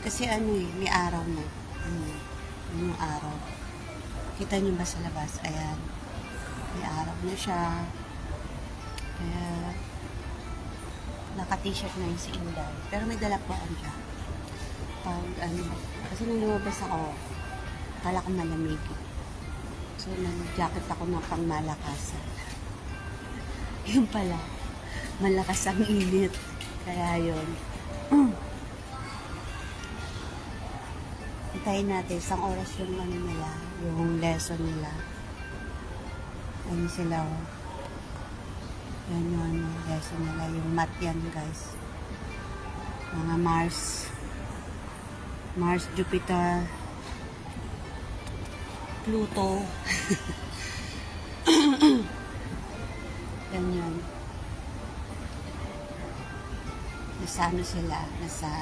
Kasi ano eh, may araw na. Yung araw. Kita niyo ba sa labas? Ayan. May araw na siya. Kaya, naka-t-shirt na yung si Inday. Pero may dala po ako dyan. Kasi nung lumabas ako, akala ko malamig. So, nag-jacket ako ng pangmalakasan. Yun pala, malakas ang init. Kaya yun. Hintayin natin, isang oras yung ano nila, yung lesson nila. Ano sila, yan yung lesson nila, yung math yan guys. Mga Mars, Jupiter, Pluto. Ganyan. Nasa ano sila, nasa